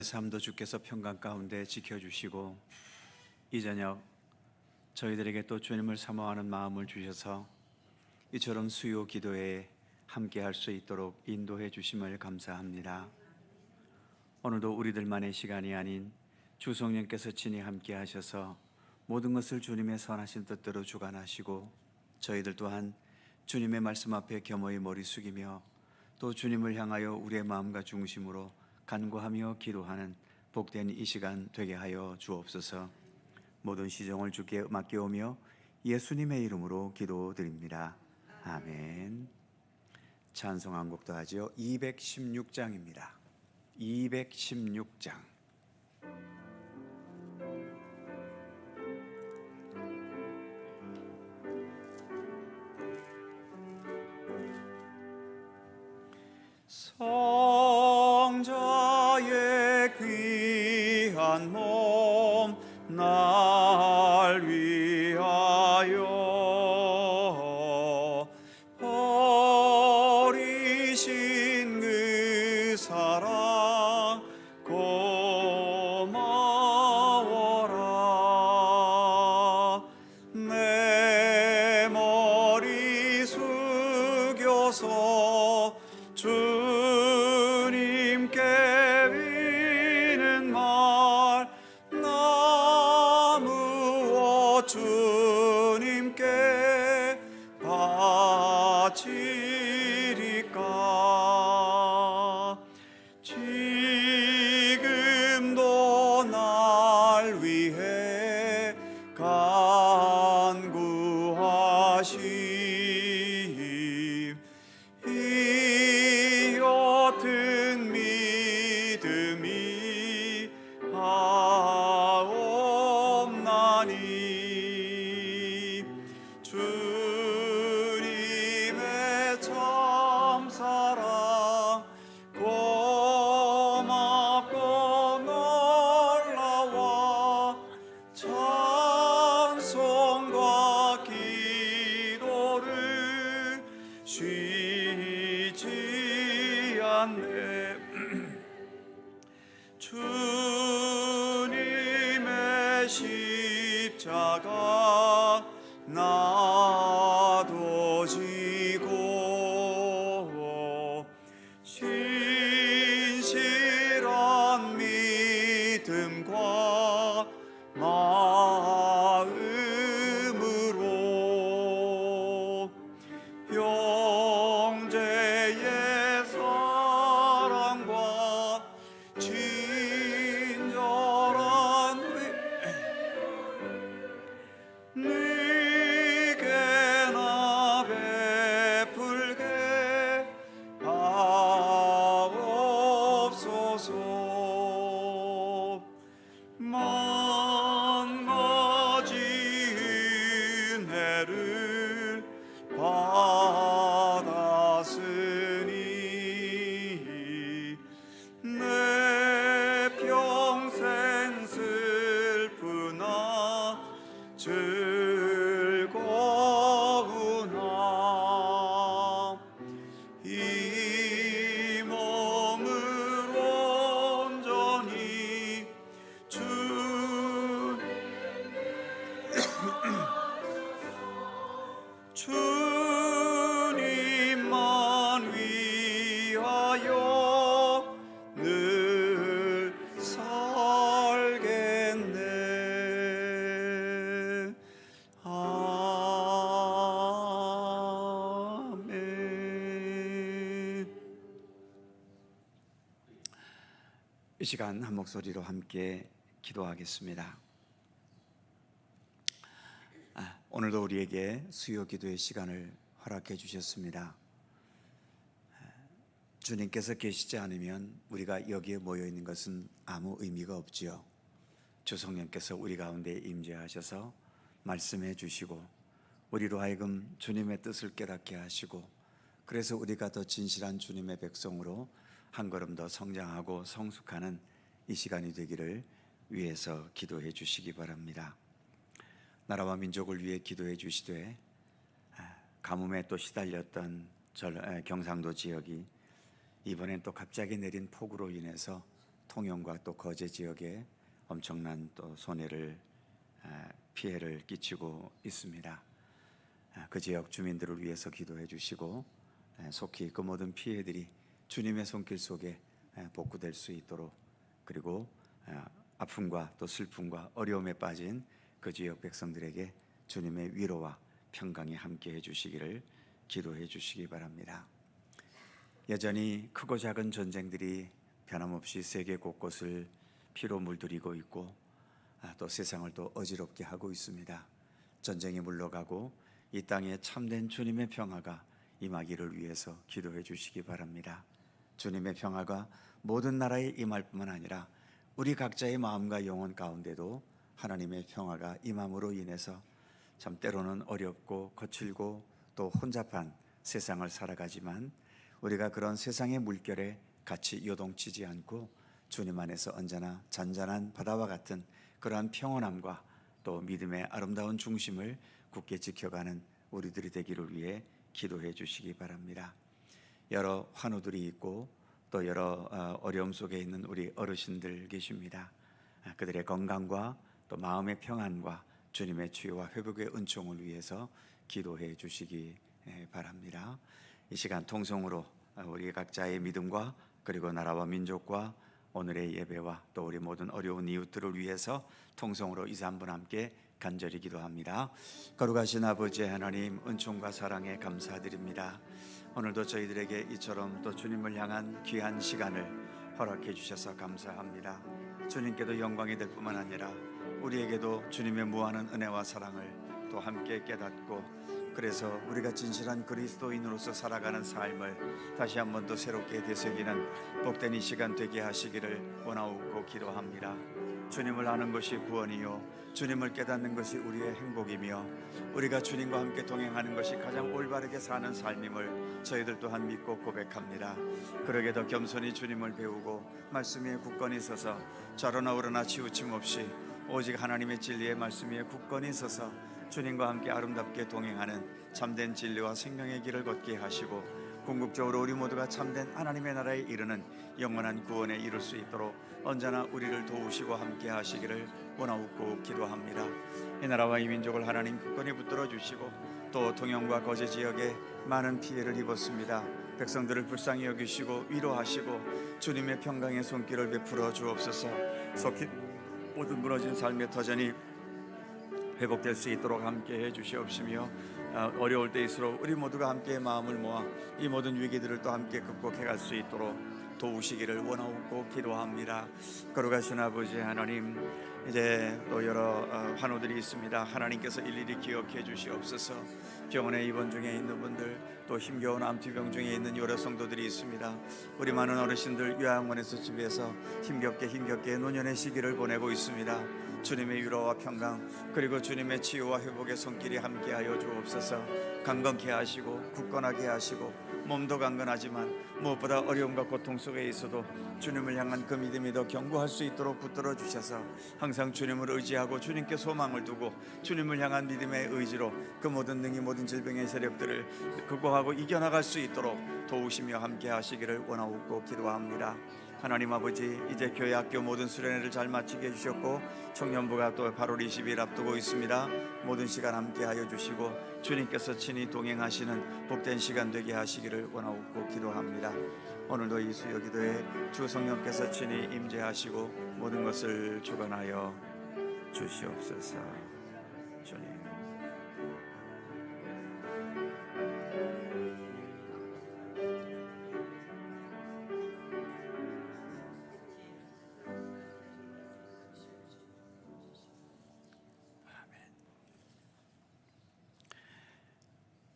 삶도 주께서 평강 가운데 지켜주시고 이 저녁 저희들에게 또 주님을 사모하는 마음을 주셔서 이처럼 수요 기도에 함께할 수 있도록 인도해 주심을 감사합니다. 오늘도 우리들만의 시간이 아닌 주 성령께서 친히 함께 하셔서 모든 것을 주님의 선하신 뜻대로 주관하시고 저희들 또한 주님의 말씀 앞에 겸허히 머리 숙이며 또 주님을 향하여 우리의 마음과 중심으로 간구하며 기도하는 복된 이 시간 되게 하여 주옵소서. 모든 시종을 주께 맡겨오며 예수님의 이름으로 기도드립니다. 아멘. 찬송 한 곡도 하죠. 216장입니다. 216장. 성자의 귀한 몸 날 위하여 버리신 그 사랑 고마워라. 내 머리 숙여서 주님께 비는 말 나 무엇 주님께 바치리까. 지금도 날 위해 간구하심 이 같은 믿음이 하옵나니. 주님의 참사랑 고맙고 놀라워 찬송과 기도를 쉬지 않네. 주님의 십자가 나도 지고 신실한 믿음과 마음으로 형제의 사랑과 친절한 네게 나 베풀게 하옵소서. 만 가지 은혜를 받았으니 내 평생 슬프나 즐거우나 이 몸을 온전히 주님만 위하여 늘 살겠네. 아멘. 이 시간 한 목소리로 함께 기도하겠습니다. 오늘도 우리에게 수요 기도의 시간을 허락해 주셨습니다. 주님께서 계시지 않으면 우리가 여기에 모여 있는 것은 아무 의미가 없지요. 주 성령께서 우리 가운데 임재하셔서 말씀해 주시고 우리로 하여금 주님의 뜻을 깨닫게 하시고 그래서 우리가 더 진실한 주님의 백성으로 한 걸음 더 성장하고 성숙하는 이 시간이 되기를 위해서 기도해 주시기 바랍니다. 나라와 민족을 위해 기도해 주시되 가뭄에 또 시달렸던 경상도 지역이 이번엔 또 갑자기 내린 폭우로 인해서 통영과 또 거제 지역에 엄청난 또 손해를 피해를 끼치고 있습니다. 그 지역 주민들을 위해서 기도해 주시고 속히 그 모든 피해들이 주님의 손길 속에 복구될 수 있도록, 그리고 아픔과 또 슬픔과 어려움에 빠진 그 지역 백성들에게 주님의 위로와 평강이 함께 해주시기를 기도해 주시기 바랍니다. 여전히 크고 작은 전쟁들이 변함없이 세계 곳곳을 피로 물들이고 있고 또 세상을 또 어지럽게 하고 있습니다. 전쟁이 물러가고 이 땅에 참된 주님의 평화가 임하기를 위해서 기도해 주시기 바랍니다. 주님의 평화가 모든 나라에 임할 뿐만 아니라 우리 각자의 마음과 영혼 가운데도 하나님의 평화가 임함으로 인해서 참 때로는 어렵고 거칠고 또 혼잡한 세상을 살아가지만 우리가 그런 세상의 물결에 같이 요동치지 않고 주님 안에서 언제나 잔잔한 바다와 같은 그러한 평온함과 또 믿음의 아름다운 중심을 굳게 지켜가는 우리들이 되기를 위해 기도해 주시기 바랍니다. 여러 환우들이 있고 또 여러 어려움 속에 있는 우리 어르신들 계십니다. 그들의 건강과 또 마음의 평안과 주님의 치유와 회복의 은총을 위해서 기도해 주시기 바랍니다. 이 시간 통성으로 우리 각자의 믿음과 그리고 나라와 민족과 오늘의 예배와 또 우리 모든 어려운 이웃들을 위해서 통성으로 2, 3분 함께 간절히 기도합니다. 거룩하신 아버지 하나님, 은총과 사랑에 감사드립니다. 오늘도 저희들에게 이처럼 또 주님을 향한 귀한 시간을 허락해 주셔서 감사합니다. 주님께도 영광이 될 뿐만 아니라 우리에게도 주님의 무한한 은혜와 사랑을 또 함께 깨닫고, 그래서 우리가 진실한 그리스도인으로서 살아가는 삶을 다시 한 번 더 새롭게 되새기는 복된 이 시간 되게 하시기를 원하옵고 기도합니다. 주님을 아는 것이 구원이요 주님을 깨닫는 것이 우리의 행복이며 우리가 주님과 함께 동행하는 것이 가장 올바르게 사는 삶임을 저희들 또한 믿고 고백합니다. 그러게 더 겸손히 주님을 배우고 말씀 위에 굳건히 서서 좌로나 우로나 치우침 없이 오직 하나님의 진리의 말씀 위에 굳건히 서서 주님과 함께 아름답게 동행하는 참된 진리와 생명의 길을 걷게 하시고, 궁극적으로 우리 모두가 참된 하나님의 나라에 이르는 영원한 구원에 이룰 수 있도록 언제나 우리를 도우시고 함께 하시기를 원하옵고 기도합니다. 이 나라와 이 민족을 하나님 굳건히 붙들어 주시고, 또 통영과 거제 지역에 많은 피해를 입었습니다. 백성들을 불쌍히 여기시고 위로하시고 주님의 평강의 손길을 베풀어 주옵소서. 속히 모든 무너진 삶의 터전이 회복될 수 있도록 함께 해 주시옵시며, 어려울 때일수록 우리 모두가 함께 마음을 모아 이 모든 위기들을 또 함께 극복해 갈 수 있도록 도우시기를 원하옵고 기도합니다. 거룩하신 아버지 하나님, 이제 또 여러 환우들이 있습니다. 하나님께서 일일이 기억해 주시옵소서. 병원에 입원 중에 있는 분들, 또 힘겨운 암투병 중에 있는 여러 성도들이 있습니다. 우리 많은 어르신들 요양원에서 집에서 힘겹게 노년의 시기를 보내고 있습니다. 주님의 위로와 평강 그리고 주님의 치유와 회복의 손길이 함께하여 주옵소서. 강건케 하시고 굳건하게 하시고 몸도 강건하지만 무엇보다 어려움과 고통 속에 있어도 주님을 향한 그 믿음이 더 견고할 수 있도록 붙들어 주셔서 항상 주님을 의지하고 주님께 소망을 두고 주님을 향한 믿음의 의지로 그 모든 능히 모든 질병의 세력들을 극복하고 이겨나갈 수 있도록 도우시며 함께 하시기를 원하옵고 기도합니다. 하나님 아버지, 이제 교회 학교 모든 수련회를 잘 마치게 해주셨고 청년부가 또 8월 20일 앞두고 있습니다. 모든 시간 함께하여 주시고 주님께서 친히 동행하시는 복된 시간 되게 하시기를 원하옵고 기도합니다. 오늘도 이 수요 기도에 주 성령께서 친히 임재하시고 모든 것을 주관하여 주시옵소서. 주님,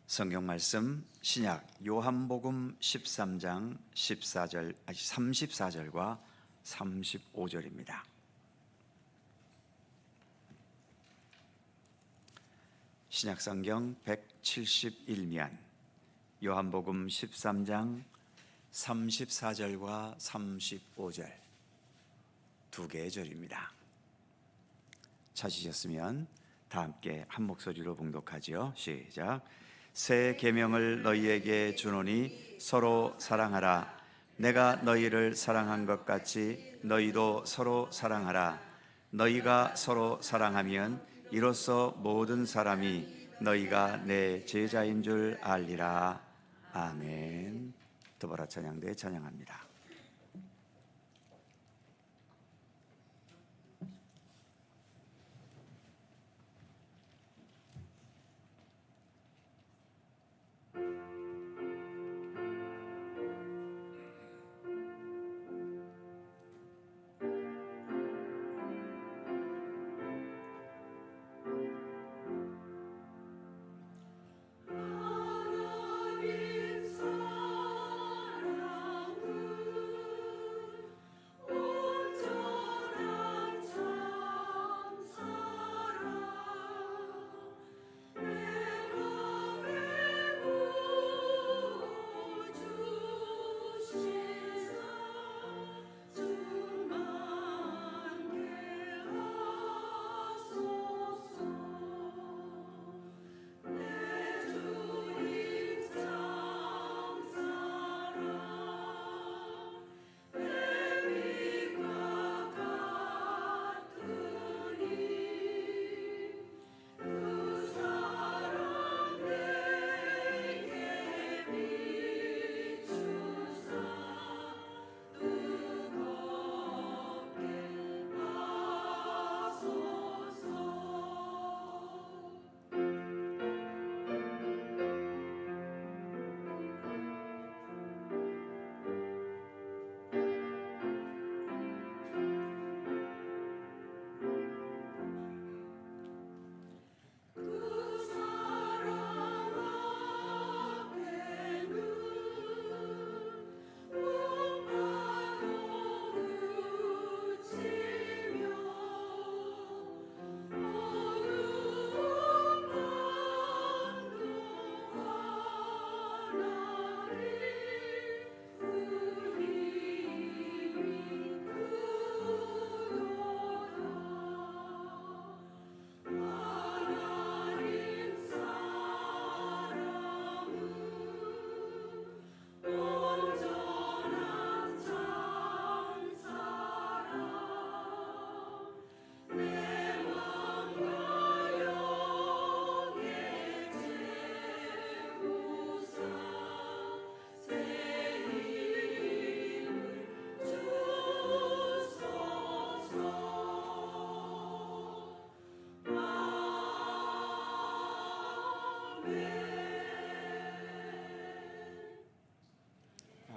성경 말씀 신약 요한복음 13장 34절과 35절입니다. 신약 성경 171면 요한복음 13장 34절과 35절 두 개의 절입니다. 찾으셨으면 다 함께 한 목소리로 봉독하지요. 시작. 새 계명을 너희에게 주노니 서로 사랑하라. 내가 너희를 사랑한 것 같이 너희도 서로 사랑하라. 너희가 서로 사랑하면 이로써 모든 사람이 너희가 내 제자인 줄 알리라. 아멘. 드보라 찬양대 찬양합니다.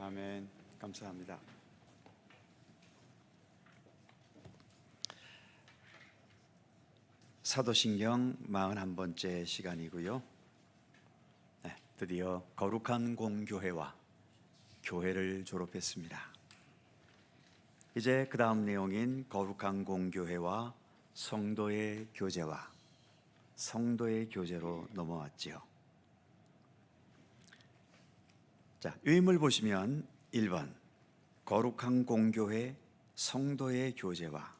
아멘. 감사합니다. 사도신경 41번째 시간이고요. 네, 드디어 거룩한 공교회와 교회를 졸업했습니다. 이제 그 다음 내용인 거룩한 공교회와 성도의 교제와 성도의 교제로 넘어왔지요. 자, 유인물 보시면 1번 거룩한 공교회 성도의 교제와,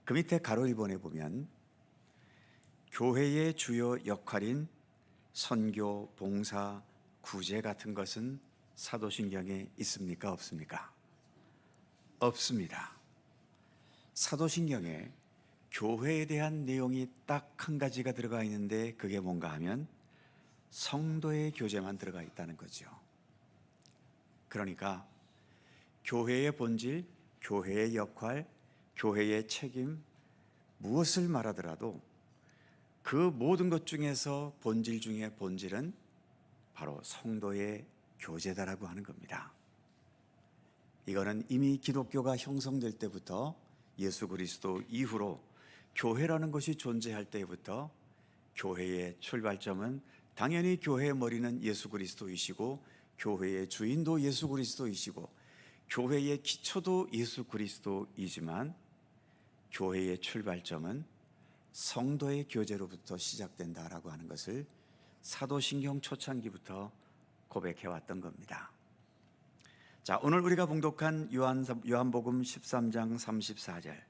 그 밑에 가로 1번에 보면 교회의 주요 역할인 선교, 봉사, 구제 같은 것은 사도신경에 있습니까? 없습니까? 없습니다. 사도신경에 교회에 대한 내용이 딱 한 가지가 들어가 있는데 그게 뭔가 하면 성도의 교제만 들어가 있다는 거죠. 그러니까 교회의 본질, 교회의 역할, 교회의 책임, 무엇을 말하더라도 그 모든 것 중에서 본질 중에 본질은 바로 성도의 교제다라고 하는 겁니다. 이거는 이미 기독교가 형성될 때부터 예수 그리스도 이후로 교회라는 것이 존재할 때부터 교회의 출발점은 당연히 교회의 머리는 예수 그리스도이시고 교회의 주인도 예수 그리스도이시고 교회의 기초도 예수 그리스도이지만 교회의 출발점은 성도의 교제로부터 시작된다라고 하는 것을 사도신경 초창기부터 고백해왔던 겁니다. 자, 오늘 우리가 봉독한 요한복음 13장 34절,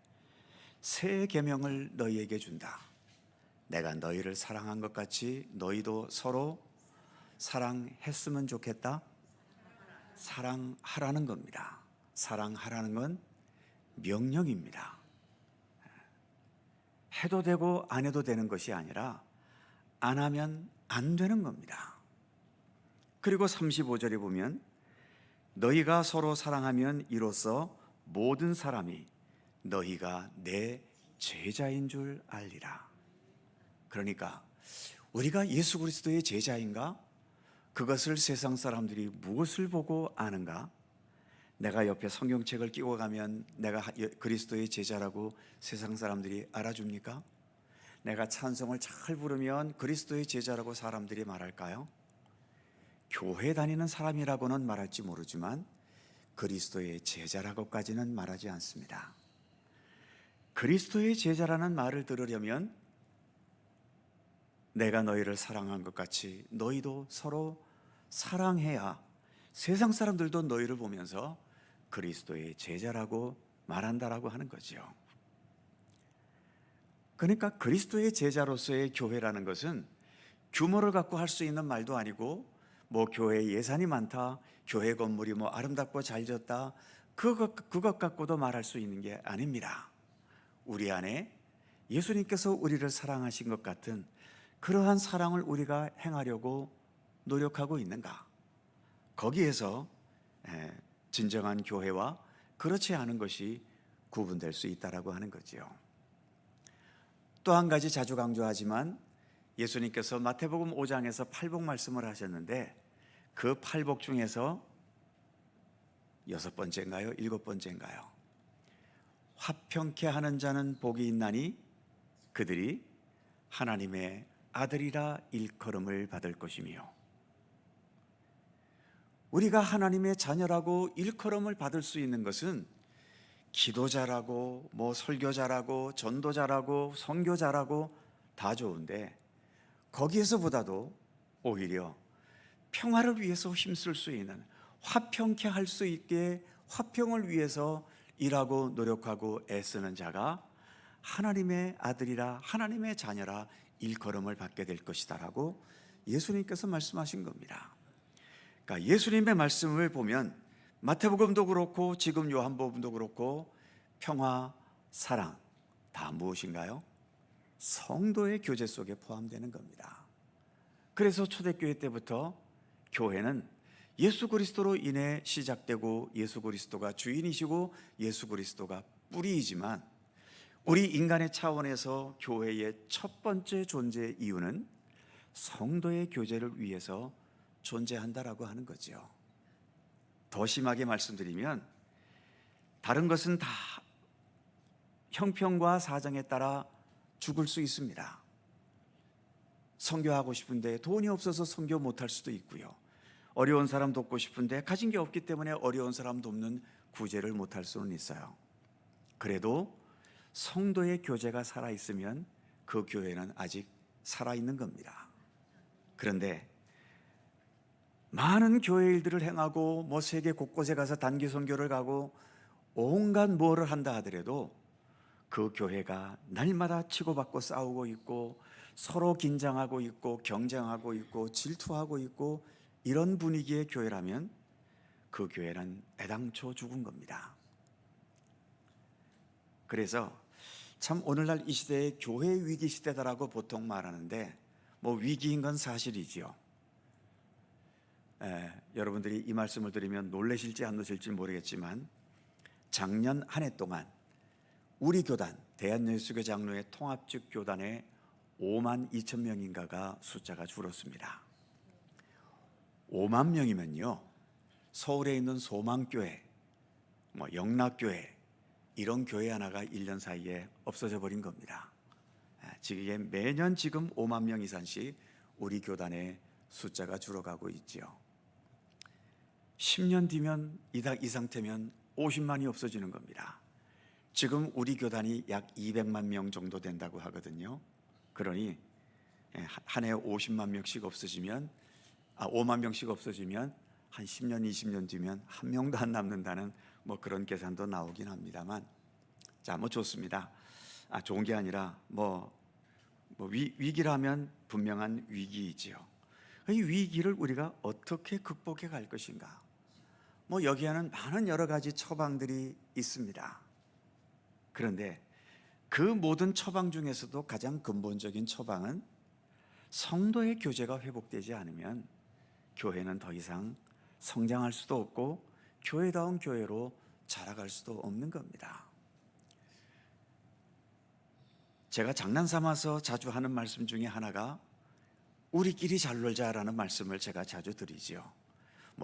새 계명을 너희에게 준다. 내가 너희를 사랑한 것 같이 너희도 서로 사랑했으면 좋겠다. 사랑하라는 겁니다. 사랑하라는 건 명령입니다. 해도 되고 안 해도 되는 것이 아니라 안 하면 안 되는 겁니다. 그리고 35절에 보면 너희가 서로 사랑하면 이로써 모든 사람이 너희가 내 제자인 줄 알리라. 그러니까 우리가 예수 그리스도의 제자인가? 그것을 세상 사람들이 무엇을 보고 아는가? 내가 옆에 성경책을 끼고 가면 내가 그리스도의 제자라고 세상 사람들이 알아줍니까? 내가 찬송을 잘 부르면 그리스도의 제자라고 사람들이 말할까요? 교회 다니는 사람이라고는 말할지 모르지만 그리스도의 제자라고까지는 말하지 않습니다. 그리스도의 제자라는 말을 들으려면 내가 너희를 사랑한 것 같이 너희도 서로 사랑해야 세상 사람들도 너희를 보면서 그리스도의 제자라고 말한다라고 하는 거죠. 그러니까 그리스도의 제자로서의 교회라는 것은 규모를 갖고 할 수 있는 말도 아니고 뭐 교회 예산이 많다, 교회 건물이 뭐 아름답고 잘 지었다, 그것 갖고도 말할 수 있는 게 아닙니다. 우리 안에 예수님께서 우리를 사랑하신 것 같은 그러한 사랑을 우리가 행하려고 노력하고 있는가? 거기에서 진정한 교회와 그렇지 않은 것이 구분될 수 있다라고 하는 거지요. 또 한 가지 자주 강조하지만 예수님께서 마태복음 5장에서 팔복 말씀을 하셨는데 그 팔복 중에서 6번째인가요? 7번째인가요? 화평케 하는 자는 복이 있나니 그들이 하나님의 아들이라 일컬음을 받을 것이며, 우리가 하나님의 자녀라고 일컬음을 받을 수 있는 것은 기도 잘하고 뭐 설교 잘하고 전도 잘하고 선교 잘하고 다 좋은데 거기에서보다도 오히려 평화를 위해서 힘쓸 수 있는, 화평케 할 수 있게 화평을 위해서 일하고 노력하고 애쓰는 자가 하나님의 아들이라 하나님의 자녀라 일컬음을 받게 될 것이다라고 예수님께서 말씀하신 겁니다. 그러니까 예수님의 말씀을 보면 마태복음도 그렇고 지금 요한복음도 그렇고 평화, 사랑 다 무엇인가요? 성도의 교제 속에 포함되는 겁니다. 그래서 초대교회 때부터 교회는 예수 그리스도로 인해 시작되고 예수 그리스도가 주인이시고 예수 그리스도가 뿌리이지만 우리 인간의 차원에서 교회의 첫 번째 존재 이유는 성도의 교제를 위해서 존재한다라고 하는 거죠. 더 심하게 말씀드리면 다른 것은 다 형편과 사정에 따라 죽을 수 있습니다. 선교하고 싶은데 돈이 없어서 선교 못할 수도 있고요. 어려운 사람 돕고 싶은데 가진 게 없기 때문에 어려운 사람 돕는 구제를 못할 수는 있어요. 그래도 성도의 교제가 살아있으면 그 교회는 아직 살아있는 겁니다. 그런데 많은 교회 일들을 행하고 뭐 세계 곳곳에 가서 단기 선교를 가고 온갖 뭐를 한다 하더라도 그 교회가 날마다 치고받고 싸우고 있고 서로 긴장하고 있고 경쟁하고 있고 질투하고 있고 이런 분위기의 교회라면 그 교회는 애당초 죽은 겁니다. 그래서 참 오늘날 이 시대에 교회 위기 시대다라고 보통 말하는데 뭐 위기인 건 사실이지요. 여러분들이 이 말씀을 들으면 놀라실지 안 놀라실지 모르겠지만 작년 한 해 동안 우리 교단 대한예수교 장로회 통합직 교단에 5만 2천 명인가가 숫자가 줄었습니다. 5만 명이면요 서울에 있는 소망교회, 뭐 영락교회 이런 교회 하나가 1년 사이에 없어져 버린 겁니다. 지금 매년 지금 5만 명 이상씩 우리 교단의 숫자가 줄어가고 있지요. 10년 뒤면 이 상태면 50만이 없어지는 겁니다. 지금 우리 교단이 약 200만 명 정도 된다고 하거든요. 그러니 한 해 50만 명씩 없어지면 5만 명씩 없어지면 한 10년 20년 뒤면 한 명도 안 남는다는 뭐 그런 계산도 나오긴 합니다만, 자 뭐 좋습니다. 좋은 게 아니라 위기라면 분명한 위기이지요. 이 위기를 우리가 어떻게 극복해 갈 것인가? 여기에는 많은 여러 가지 처방들이 있습니다. 그런데 그 모든 처방 중에서도 가장 근본적인 처방은 성도의 교제가 회복되지 않으면 교회는 더 이상 성장할 수도 없고 교회다운 교회로 자라갈 수도 없는 겁니다. 제가 장난삼아서 자주 하는 말씀 중에 하나가 우리끼리 잘 놀자라는 말씀을 제가 자주 드리지요.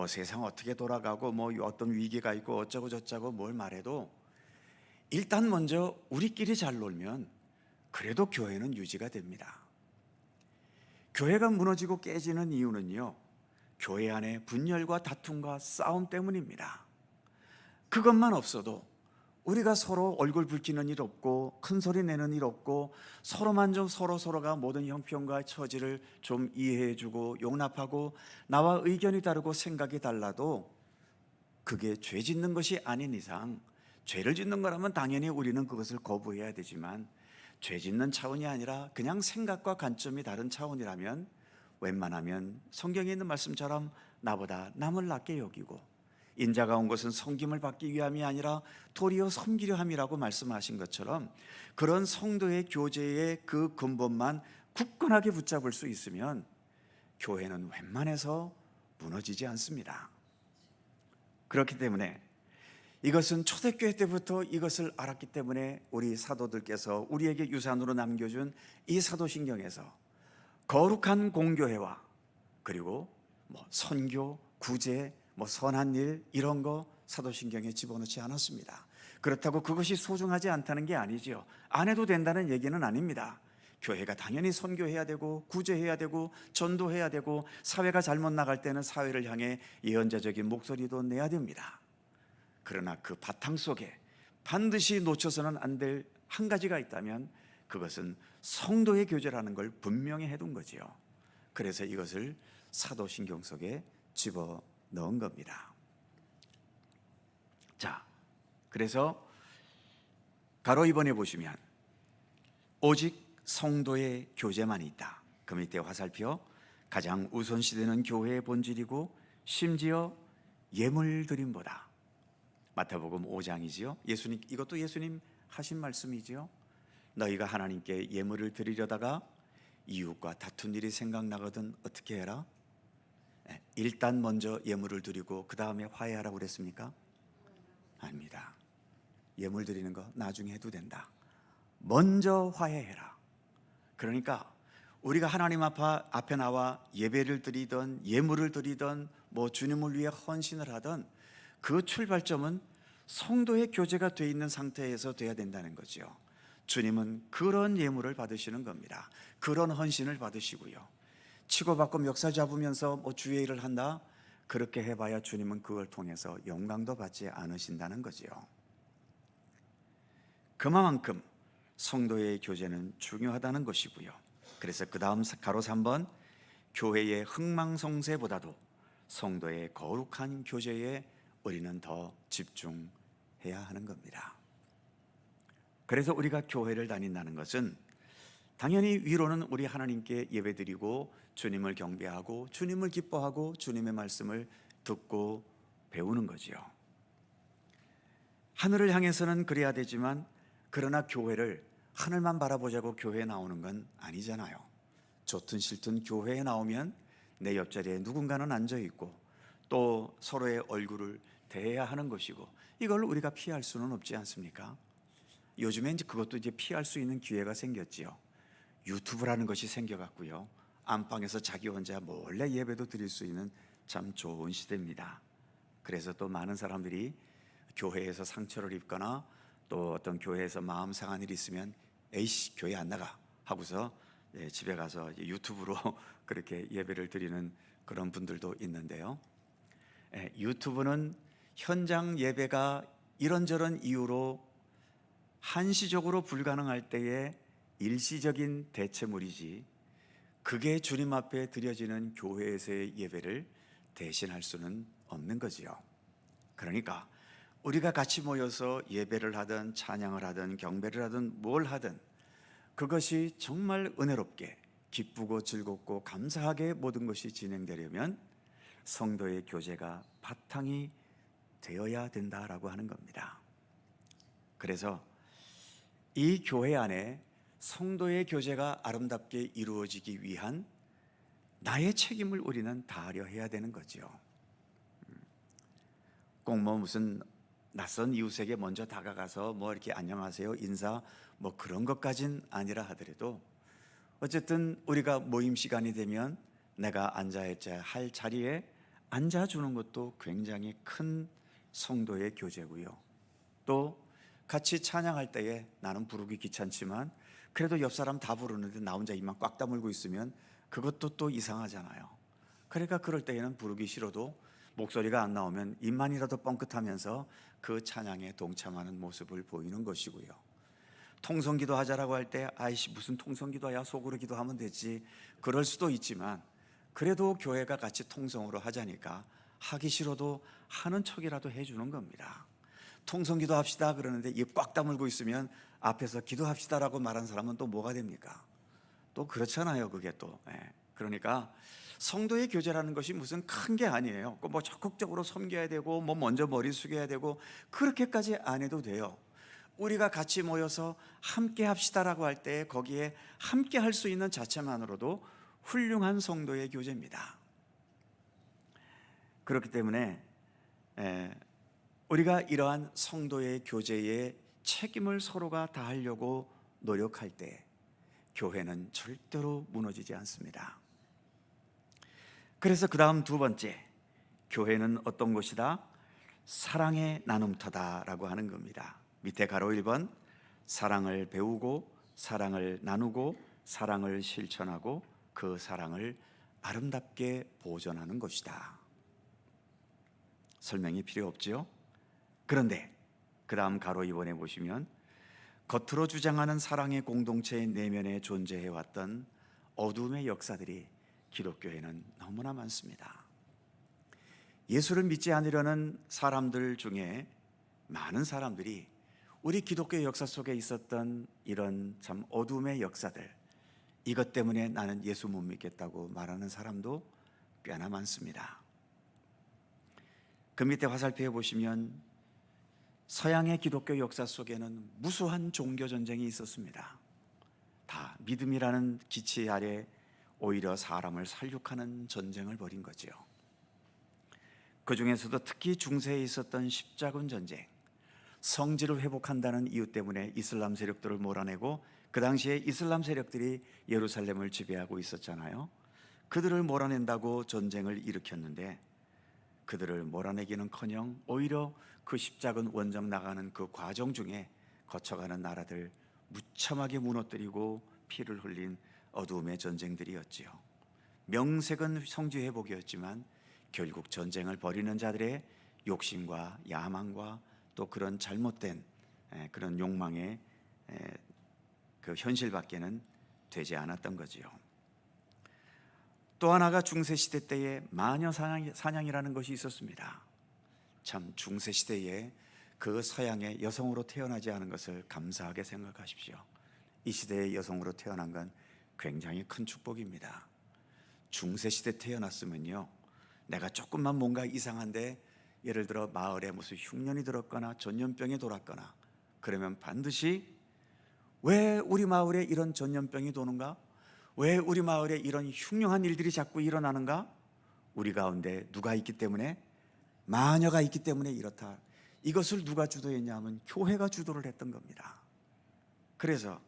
세상 어떻게 돌아가고 어떤 위기가 있고 어쩌고 저쩌고 뭘 말해도 일단 먼저 우리끼리 잘 놀면 그래도 교회는 유지가 됩니다. 교회가 무너지고 깨지는 이유는요, 교회 안에 분열과 다툼과 싸움 때문입니다. 그것만 없어도 우리가 서로 얼굴 붉히는 일 없고 큰 소리 내는 일 없고 서로만 좀 서로가 모든 형편과 처지를 좀 이해해주고 용납하고 나와 의견이 다르고 생각이 달라도 그게 죄 짓는 것이 아닌 이상, 죄를 짓는 거라면 당연히 우리는 그것을 거부해야 되지만 죄 짓는 차원이 아니라 그냥 생각과 관점이 다른 차원이라면 웬만하면 성경에 있는 말씀처럼 나보다 남을 낮게 여기고 인자가 온 것은 섬김을 받기 위함이 아니라 도리어 섬기려 함이라고 말씀하신 것처럼 그런 성도의 교제의 그 근본만 굳건하게 붙잡을 수 있으면 교회는 웬만해서 무너지지 않습니다. 그렇기 때문에 이것은 초대교회 때부터 이것을 알았기 때문에 우리 사도들께서 우리에게 유산으로 남겨준 이 사도신경에서 거룩한 공교회와 그리고 선교, 구제, 선한 일 이런 거 사도신경에 집어넣지 않았습니다. 그렇다고 그것이 소중하지 않다는 게 아니죠. 안 해도 된다는 얘기는 아닙니다. 교회가 당연히 선교해야 되고 구제해야 되고 전도해야 되고 사회가 잘못 나갈 때는 사회를 향해 예언자적인 목소리도 내야 됩니다. 그러나 그 바탕 속에 반드시 놓쳐서는 안 될 한 가지가 있다면 그것은 성도의 교제라는 걸 분명히 해둔 거지요. 그래서 이것을 사도신경 속에 집어넣은 겁니다. 자, 그래서 가로 2번에 보시면 오직 성도의 교제만 있다. 그 밑에 화살표 가장 우선시되는 교회의 본질이고 심지어 예물드림보다 마태복음 5장이지요. 이것도 예수님 하신 말씀이지요. 너희가 하나님께 예물을 드리려다가 이웃과 다툰 일이 생각나거든 어떻게 해라? 일단 먼저 예물을 드리고 그 다음에 화해하라고 그랬습니까? 아닙니다. 예물 드리는 거 나중에 해도 된다. 먼저 화해해라. 그러니까 우리가 하나님 앞에 나와 예배를 드리던 예물을 드리던 주님을 위해 헌신을 하던 그 출발점은 성도의 교제가 돼 있는 상태에서 돼야 된다는 거죠. 주님은 그런 예물을 받으시는 겁니다. 그런 헌신을 받으시고요. 치고받고 멱살 잡으면서 주의 일을 한다? 그렇게 해봐야 주님은 그걸 통해서 영광도 받지 않으신다는 거지요. 그만큼 성도의 교제는 중요하다는 것이고요. 그래서 그 다음 가로 3번 교회의 흥망성쇠보다도 성도의 거룩한 교제에 우리는 더 집중해야 하는 겁니다. 그래서 우리가 교회를 다닌다는 것은 당연히 위로는 우리 하나님께 예배드리고 주님을 경배하고 주님을 기뻐하고 주님의 말씀을 듣고 배우는 거지요. 하늘을 향해서는 그래야 되지만 그러나 교회를 하늘만 바라보자고 교회에 나오는 건 아니잖아요. 좋든 싫든 교회에 나오면 내 옆자리에 누군가는 앉아있고 또 서로의 얼굴을 대해야 하는 것이고 이걸 우리가 피할 수는 없지 않습니까? 요즘에 그것도 피할 수 있는 기회가 생겼지요. 유튜브라는 것이 생겨갔고요. 안방에서 자기 혼자 몰래 예배도 드릴 수 있는 참 좋은 시대입니다. 그래서 또 많은 사람들이 교회에서 상처를 입거나 또 어떤 교회에서 마음 상한 일이 있으면 에이씨 교회 안 나가 하고서 집에 가서 유튜브로 그렇게 예배를 드리는 그런 분들도 있는데요. 유튜브는 현장 예배가 이런저런 이유로 한시적으로 불가능할 때의 일시적인 대체물이지 그게 주님 앞에 드려지는 교회에서의 예배를 대신할 수는 없는 거지요. 그러니까 우리가 같이 모여서 예배를 하든 찬양을 하든 경배를 하든 뭘 하든 그것이 정말 은혜롭게 기쁘고 즐겁고 감사하게 모든 것이 진행되려면 성도의 교제가 바탕이 되어야 된다라고 하는 겁니다. 그래서 이 교회 안에 성도의 교제가 아름답게 이루어지기 위한 나의 책임을 우리는 다하려 해야 되는 거죠. 꼭 뭐 무슨 낯선 이웃에게 먼저 다가가서 뭐 이렇게 안녕하세요 인사 뭐 그런 것까진 아니라 하더라도 어쨌든 우리가 모임 시간이 되면 내가 앉아야 할 자리에 앉아주는 것도 굉장히 큰 성도의 교제고요. 또 같이 찬양할 때에 나는 부르기 귀찮지만 그래도 옆 사람 다 부르는데 나 혼자 입만 꽉 다물고 있으면 그것도 또 이상하잖아요. 그러니까 그럴 때에는 부르기 싫어도 목소리가 안 나오면 입만이라도 뻥끗하면서 그 찬양에 동참하는 모습을 보이는 것이고요. 통성기도 하자라고 할 때 아이씨 무슨 통성기도야, 속으로 기도하면 되지, 그럴 수도 있지만 그래도 교회가 같이 통성으로 하자니까 하기 싫어도 하는 척이라도 해주는 겁니다. 통성기도 합시다 그러는데 입 꽉 다물고 있으면 앞에서 기도합시다라고 말한 사람은 또 뭐가 됩니까? 또 그렇잖아요. 그게 또 그러니까 성도의 교제라는 것이 무슨 큰 게 아니에요. 뭐 적극적으로 섬겨야 되고 뭐 먼저 머리 숙여야 되고 그렇게까지 안 해도 돼요. 우리가 같이 모여서 함께 합시다라고 할 때 거기에 함께 할 수 있는 자체만으로도 훌륭한 성도의 교제입니다. 그렇기 때문에 우리가 이러한 성도의 교제에 책임을 서로가 다하려고 노력할 때 교회는 절대로 무너지지 않습니다. 그래서 그 다음 두 번째, 교회는 어떤 곳이다? 사랑의 나눔터다라고 하는 겁니다. 밑에 가로 1번, 사랑을 배우고 사랑을 나누고 사랑을 실천하고 그 사랑을 아름답게 보존하는 것이다. 설명이 필요 없죠? 그런데 그 다음 가로 2번에 보시면 겉으로 주장하는 사랑의 공동체의 내면에 존재해왔던 어둠의 역사들이 기독교에는 너무나 많습니다. 예수를 믿지 않으려는 사람들 중에 많은 사람들이 우리 기독교의 역사 속에 있었던 이런 참 어둠의 역사들, 이것 때문에 나는 예수 못 믿겠다고 말하는 사람도 꽤나 많습니다. 그 밑에 화살표에 보시면 서양의 기독교 역사 속에는 무수한 종교 전쟁이 있었습니다. 다 믿음이라는 기치 아래 오히려 사람을 살육하는 전쟁을 벌인 거죠. 그 중에서도 특히 중세에 있었던 십자군 전쟁, 성지를 회복한다는 이유 때문에 이슬람 세력들을 몰아내고 그 당시에 이슬람 세력들이 예루살렘을 지배하고 있었잖아요. 그들을 몰아낸다고 전쟁을 일으켰는데 그들을 몰아내기는커녕 오히려 그 십자군 원정 나가는 그 과정 중에 거쳐가는 나라들 무참하게 무너뜨리고 피를 흘린 어두움의 전쟁들이었지요. 명색은 성지 회복이었지만 결국 전쟁을 벌이는 자들의 욕심과 야망과 또 그런 잘못된 그런 욕망의 그 현실밖에는 되지 않았던 거지요. 또 하나가 중세시대 때에 마녀 사냥이라는 것이 있었습니다. 참 중세시대에 그 서양의 여성으로 태어나지 않은 것을 감사하게 생각하십시오. 이 시대의 여성으로 태어난 건 굉장히 큰 축복입니다. 중세시대 태어났으면요, 내가 조금만 뭔가 이상한데 예를 들어 마을에 무슨 흉년이 들었거나 전염병이 돌았거나 그러면 반드시 왜 우리 마을에 이런 전염병이 도는가? 왜 우리 마을에 이런 흉흉한 일들이 자꾸 일어나는가? 우리 가운데 누가 있기 때문에? 마녀가 있기 때문에 이렇다. 이것을 누가 주도했냐 하면 교회가 주도를 했던 겁니다. 그래서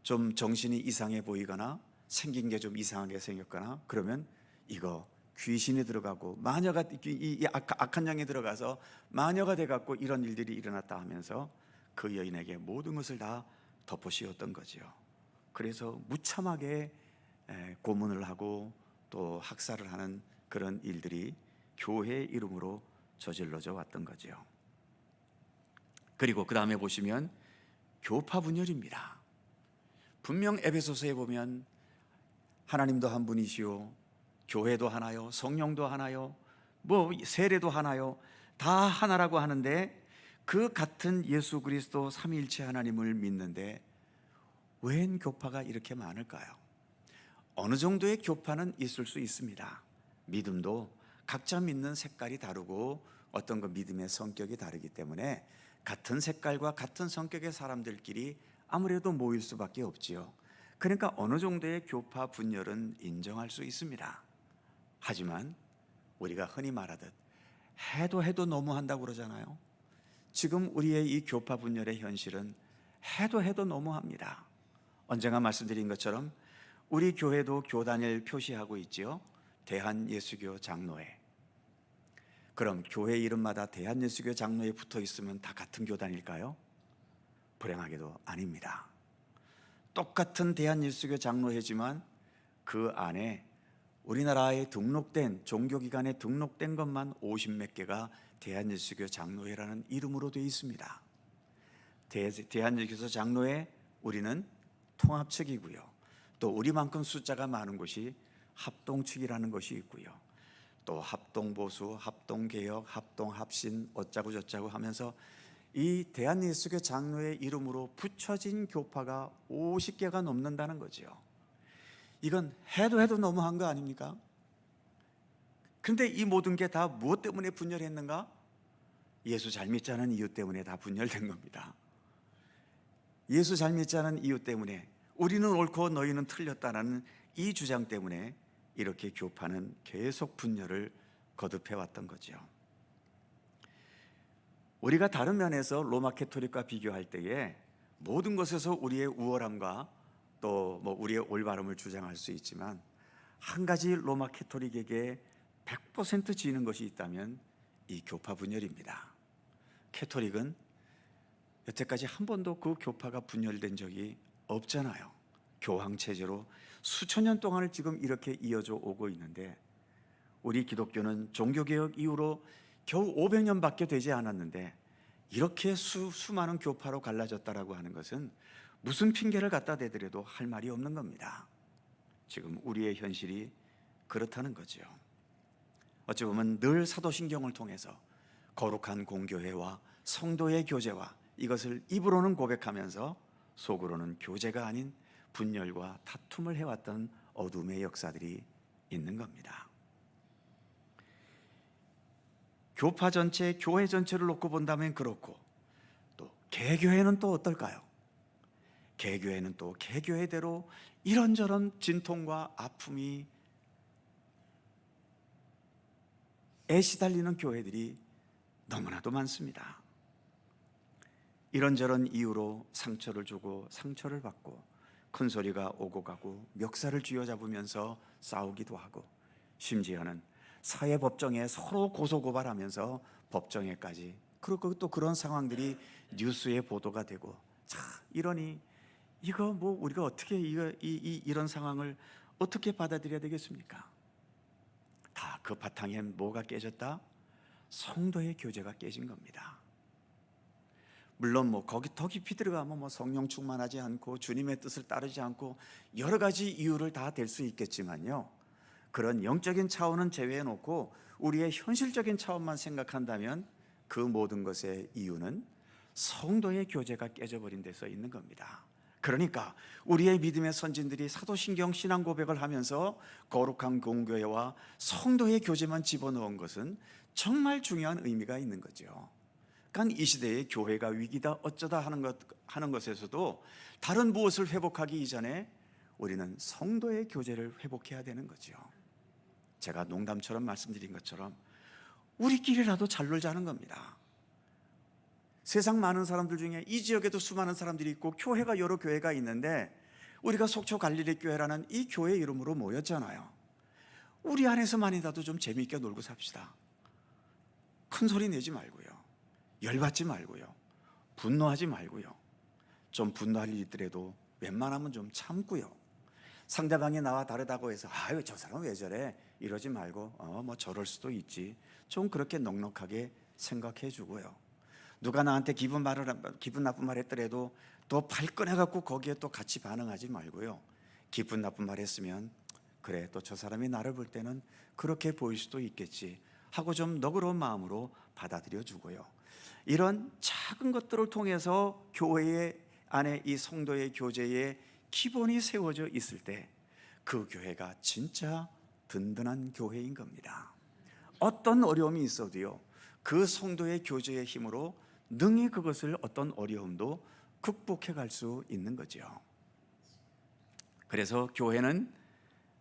좀 정신이 이상해 보이거나 생긴 게 좀 이상하게 생겼거나 그러면 이거 귀신이 들어가고 마녀가 이 악한 영이 들어가서 마녀가 돼갖고 이런 일들이 일어났다 하면서 그 여인에게 모든 것을 다 덮어씌웠던 거지요. 그래서 무참하게 고문을 하고 또 학살을 하는 그런 일들이 교회의 이름으로 저질러져 왔던 거지요. 그리고 그 다음에 보시면 교파 분열입니다. 분명 에베소서에 보면 하나님도 한 분이시오, 교회도 하나요, 성령도 하나요, 뭐 세례도 하나요, 다 하나라고 하는데 그 같은 예수 그리스도 삼위일체 하나님을 믿는데 웬 교파가 이렇게 많을까요? 어느 정도의 교파는 있을 수 있습니다. 믿음도 각자 믿는 색깔이 다르고 어떤 그 믿음의 성격이 다르기 때문에 같은 색깔과 같은 성격의 사람들끼리 아무래도 모일 수밖에 없지요. 그러니까 어느 정도의 교파 분열은 인정할 수 있습니다. 하지만 우리가 흔히 말하듯 해도 너무한다고 그러잖아요. 지금 우리의 이 교파 분열의 현실은 해도 너무합니다. 언젠가 말씀드린 것처럼 우리 교회도 교단을 표시하고 있지요. 대한예수교 장로회. 그럼 교회 이름마다 대한예수교 장로회 붙어 있으면 다 같은 교단일까요? 불행하게도 아닙니다. 똑같은 대한예수교 장로회지만 그 안에 우리나라에 등록된 종교기관에 등록된 것만 50몇 개가 대한예수교 장로회라는 이름으로 되어 있습니다. 대한예수교 장로회 우리는 통합 측이고요. 또 우리만큼 숫자가 많은 곳이 합동 측이라는 것이 있고요. 또 합동보수, 합동개혁, 합동합신 어짜고 저짜고 하면서 이 대한예수교 장로회 이름으로 붙여진 교파가 50개가 넘는다는 거죠. 이건 해도 너무한 거 아닙니까? 그런데 이 모든 게 다 무엇 때문에 분열했는가? 예수 잘 믿자는 이유 때문에 다 분열된 겁니다. 예수 잘 믿자는 이유 때문에, 우리는 옳고 너희는 틀렸다라는 이 주장 때문에 이렇게 교파는 계속 분열을 거듭해 왔던 거죠. 우리가 다른 면에서 로마 캐토릭과 비교할 때에 모든 것에서 우리의 우월함과 또 뭐 우리의 올바름을 주장할 수 있지만, 한 가지 로마 캐토릭에게 100% 지는 것이 있다면 이 교파 분열입니다. 캐토릭은 여태까지 한 번도 그 교파가 분열된 적이 없잖아요. 교황 체제로 수천 년 동안을 지금 이렇게 이어져 오고 있는데, 우리 기독교는 종교개혁 이후로 겨우 500년밖에 되지 않았는데 이렇게 수많은 교파로 갈라졌다라고 하는 것은 무슨 핑계를 갖다 대더라도 할 말이 없는 겁니다. 지금 우리의 현실이 그렇다는 거죠. 어찌 보면 늘 사도신경을 통해서 거룩한 공교회와 성도의 교제와 이것을 입으로는 고백하면서 속으로는 교제가 아닌 분열과 다툼을 해왔던 어둠의 역사들이 있는 겁니다. 교파 전체, 교회 전체를 놓고 본다면 그렇고, 또 개교회는 또 어떨까요? 개교회는 또 개교회대로 이런저런 진통과 아픔이 애시달리는 교회들이 너무나도 많습니다. 이런저런 이유로 상처를 주고 상처를 받고 큰 소리가 오고 가고 멱살을 쥐어잡으면서 싸우기도 하고, 심지어는 사회법정에 서로 고소고발하면서 법정에까지, 그리고 또 그런 상황들이 뉴스에 보도가 되고, 자, 이러니 이거 뭐 우리가 어떻게 이런 상황을 어떻게 받아들여야 되겠습니까? 다 그 바탕에 뭐가 깨졌다? 성도의 교제가 깨진 겁니다. 물론 뭐 거기 더 깊이 들어가면 뭐 성령 충만하지 않고 주님의 뜻을 따르지 않고 여러 가지 이유를 다 댈 수 있겠지만요, 그런 영적인 차원은 제외해 놓고 우리의 현실적인 차원만 생각한다면 그 모든 것의 이유는 성도의 교제가 깨져버린 데서 있는 겁니다. 그러니까 우리의 믿음의 선진들이 사도신경 신앙 고백을 하면서 거룩한 공교회와 성도의 교제만 집어넣은 것은 정말 중요한 의미가 있는 거죠. 그러니까 이 시대의 교회가 위기다 어쩌다 하는 것에서도 다른 무엇을 회복하기 이전에 우리는 성도의 교제를 회복해야 되는 거죠. 제가 농담처럼 말씀드린 것처럼 우리끼리라도 잘 놀자는 겁니다. 세상 많은 사람들 중에 이 지역에도 수많은 사람들이 있고 교회가 여러 교회가 있는데, 우리가 속초 갈릴리 교회라는 이 교회 이름으로 모였잖아요. 우리 안에서만이라도 좀 재미있게 놀고 삽시다. 큰 소리 내지 말고요, 열받지 말고요, 분노하지 말고요, 좀 분노할 일 있더라도 웬만하면 좀 참고요. 상대방이 나와 다르다고 해서 아유 저 사람 왜 저래 이러지 말고 뭐 저럴 수도 있지, 좀 그렇게 넉넉하게 생각해 주고요. 누가 나한테 기분 나쁜 말 했더라도 또 발끈해 갖고 거기에 또 같이 반응하지 말고요. 기분 나쁜 말 했으면 그래 또 저 사람이 나를 볼 때는 그렇게 보일 수도 있겠지 하고 좀 너그러운 마음으로 받아들여 주고요. 이런 작은 것들을 통해서 교회 안에 이 성도의 교제의 기본이 세워져 있을 때 그 교회가 진짜 든든한 교회인 겁니다. 어떤 어려움이 있어도요, 그 성도의 교제의 힘으로 능히 그것을 어떤 어려움도 극복해 갈 수 있는 거죠. 그래서 교회는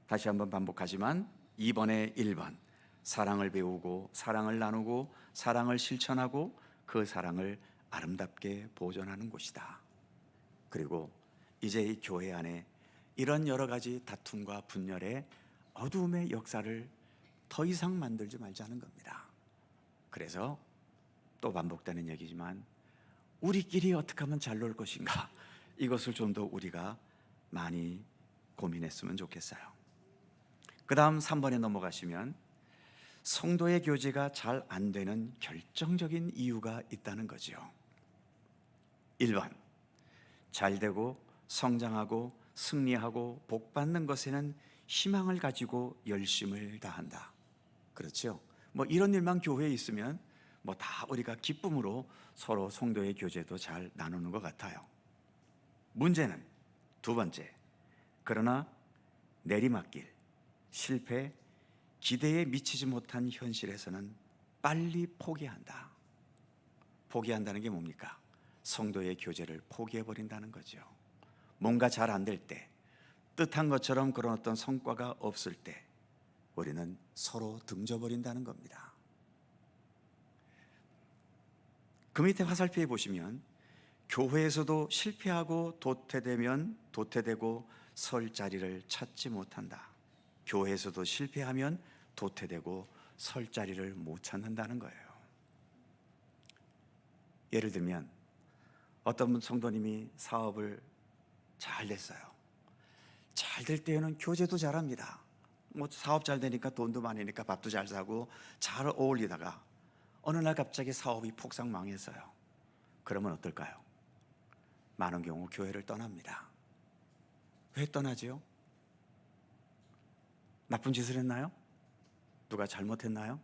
다시 한번 반복하지만 2번에 1번, 사랑을 배우고 사랑을 나누고 사랑을 실천하고 그 사랑을 아름답게 보존하는 곳이다. 그리고 이제 이 교회 안에 이런 여러 가지 다툼과 분열의 어두움의 역사를 더 이상 만들지 말자는 겁니다. 그래서 또 반복되는 얘기지만 우리끼리 어떻게 하면 잘 놀 것인가, 이것을 좀 더 우리가 많이 고민했으면 좋겠어요. 그 다음 3번에 넘어가시면 성도의 교제가 잘 안 되는 결정적인 이유가 있다는 거죠. 1번, 잘 되고 성장하고 승리하고 복받는 것에는 희망을 가지고 열심을 다한다. 그렇죠? 뭐 이런 일만 교회에 있으면 뭐 다 우리가 기쁨으로 서로 성도의 교제도 잘 나누는 것 같아요. 문제는 두 번째, 그러나 내리막길, 실패, 기대에 미치지 못한 현실에서는 빨리 포기한다. 포기한다는 게 뭡니까? 성도의 교제를 포기해버린다는 거죠. 뭔가 잘 안 될 때, 뜻한 것처럼 그런 어떤 성과가 없을 때 우리는 서로 등져버린다는 겁니다. 그 밑에 화살표에 보시면 교회에서도 실패하고 도태되면 도태되고 설 자리를 찾지 못한다. 교회에서도 실패하면 도태되고 설 자리를 못 찾는다는 거예요. 예를 들면 어떤 성도님이 사업을 잘 냈어요. 잘 될 때에는 교제도 잘합니다. 뭐 사업 잘 되니까 돈도 많으니까 밥도 잘 사고 잘 어울리다가 어느 날 갑자기 사업이 폭삭 망했어요. 그러면 어떨까요? 많은 경우 교회를 떠납니다. 왜 떠나지요? 나쁜 짓을 했나요? 누가 잘못했나요?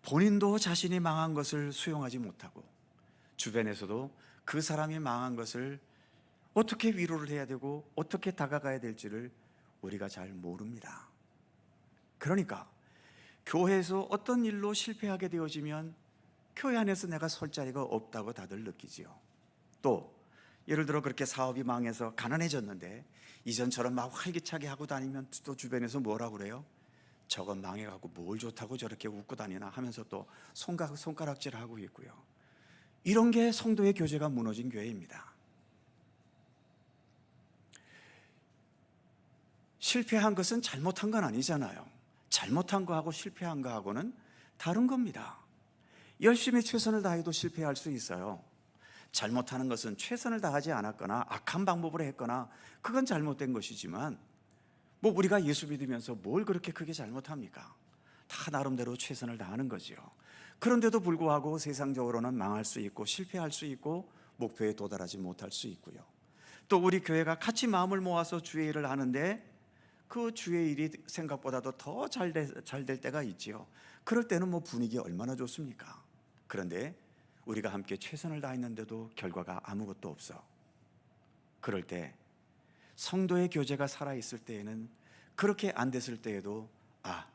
본인도 자신이 망한 것을 수용하지 못하고 주변에서도 그 사람이 망한 것을 어떻게 위로를 해야 되고 어떻게 다가가야 될지를 우리가 잘 모릅니다. 그러니까 교회에서 어떤 일로 실패하게 되어지면 교회 안에서 내가 설 자리가 없다고 다들 느끼지요. 또 예를 들어 그렇게 사업이 망해서 가난해졌는데 이전처럼 막 활기차게 하고 다니면 또 주변에서 뭐라 그래요? 저건 망해갖고 뭘 좋다고 저렇게 웃고 다니나 하면서 또 손가락질하고 있고요. 이런 게 성도의 교제가 무너진 교회입니다. 실패한 것은 잘못한 건 아니잖아요. 잘못한 거하고 실패한 거하고는 다른 겁니다. 열심히 최선을 다해도 실패할 수 있어요. 잘못하는 것은 최선을 다하지 않았거나 악한 방법으로 했거나 그건 잘못된 것이지만 뭐 우리가 예수 믿으면서 뭘 그렇게 크게 잘못합니까? 다 나름대로 최선을 다하는 거지요. 그런데도 불구하고 세상적으로는 망할 수 있고 실패할 수 있고 목표에 도달하지 못할 수 있고요. 또 우리 교회가 같이 마음을 모아서 주의 일을 하는데 그 주의 일이 생각보다도 더 잘 될 때가 있지요. 그럴 때는 뭐 분위기 얼마나 좋습니까? 그런데 우리가 함께 최선을 다했는데도 결과가 아무것도 없어. 그럴 때 성도의 교제가 살아있을 때에는 그렇게 안 됐을 때에도